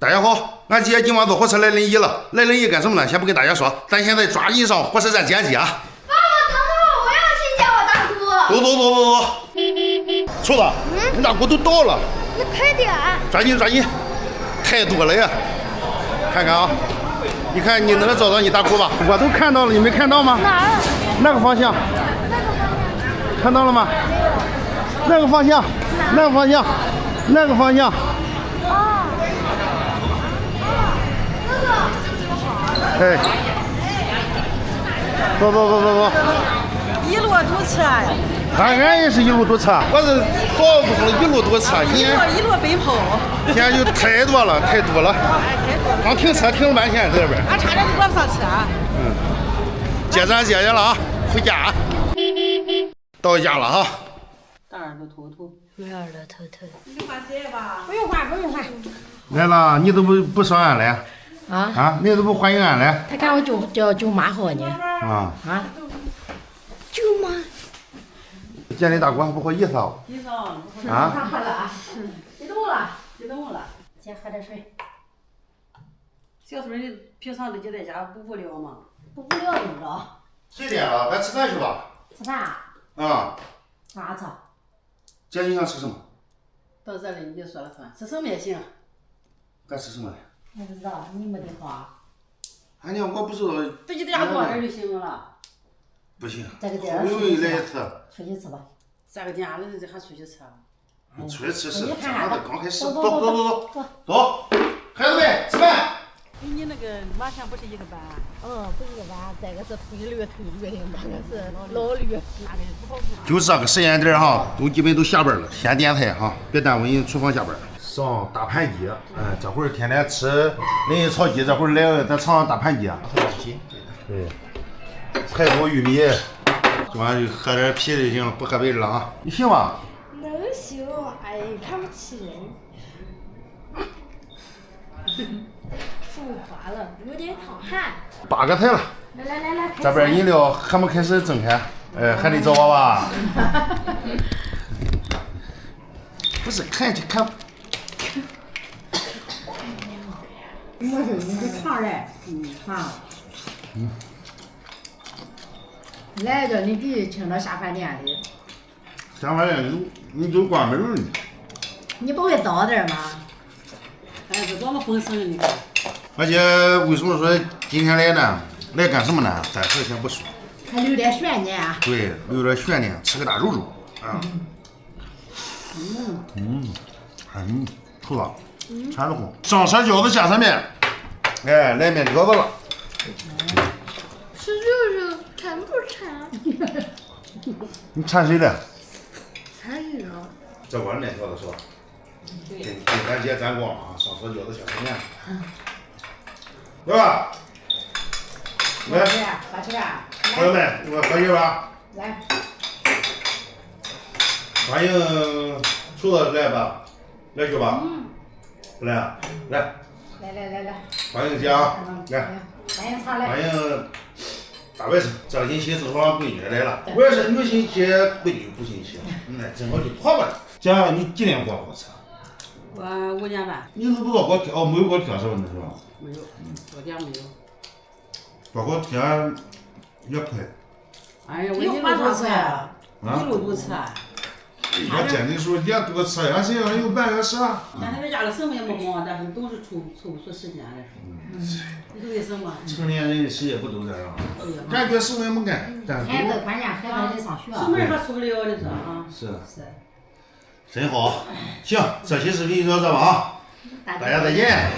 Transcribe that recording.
大家好，俺姐今晚坐火车来临沂了。来临沂干什么呢？先不跟大家说，咱现在抓紧上火车站接啊！爸爸，等等，我要去见我大姑。走。厨子，你大姑都到了。你快点。抓紧，太多了呀！看看啊，你看你能找到你大姑吧？我都看到了，你没看到吗？哪儿？那个方向。看到了吗？那个方向。哦。哥哥。哎，走。一路堵车呀！俺也是一路堵车，我是早不是一路堵车，一路北跑。现在就太多了。太多了。刚停车停了半天在这边。俺差点就赶不上车。接站接去了啊，回家。到家了哈。大耳朵头头。二耳朵头头。你换鞋吧。不用换。来了，你都不上岸来？啊，你都不欢迎俺来？他看我叫舅妈好呢。啊。舅妈。见你大姑还不好意思啊？啊？好了啊。激动了。先喝点水。小孙你平常自己在家不无聊吗？不无聊怎么着？几点了？咱吃饭去吧。吃饭。啊。啥吃？姐，你想吃什么？到这里你就说了算，吃什么也行。该吃什么？我不知道，你没得话。俺娘我不知道。自己在家做点就行了。不行。这个好不容易来一次。出去吃吧。这个家里还出去吃？出去吃是。看看。刚开始。走。孩子们吃饭。跟你那个马前不是一个班？不是一个班，这个是推驴的，那个是老驴。就这个时间点哈，基本都下班了，先点菜哈，别耽误人厨房下班。上大盘鸡，这会儿天天吃人炒鸡，这会儿来咱尝尝大盘鸡。对，菜多玉米，今晚就喝点啤就行了，不喝别的了啊。你行吗？能行，哎，看不起人。说话了，有点淌汗。8个菜了。来，这边饮料还没开始蒸开，还得找我吧？不是，看。我说你这尝来，来着你弟请到下饭店里。下饭店你都关门了。你不会早点吗？哎，这多么丰盛啊！你看。而且为什么说今天来呢？来干什么呢？暂时先不说。还留点悬念啊。对，留点悬念，吃个大肉啊。吐了，馋得慌。上色饺子下上面，哎，来面饺子了。吃肉馋不馋？你馋谁了？馋肉。这碗面条子是吧？给咱姐沾光啊！上色饺子下上面，对吧？来，喝起来。朋友们，我喝一吧。来。欢迎厨子来吧，来去吧。不来啊？来。来。欢迎姐啊！来。欢迎茶来。欢迎大外甥，这个星期正好闺女来了。我也是，你们星期闺女不星期，那正好就跑吧。姐，你几点过火车？我5点半。你都不知道给我没有给我贴上的是吧？没有，5点没有。包括贴也快。哎呀，我一路堵车呀，一路堵车。我见你说也堵车，俺身上有半个小时。现在在家里什么也没忙，但是都是抽不出时间来。你说为什么？成年人谁也不都这样，感觉什么也没干，但是孩子关键孩子得上学。出门还出不了，你说啊？是。真好，行，这期视频就到这吧啊，大家再见。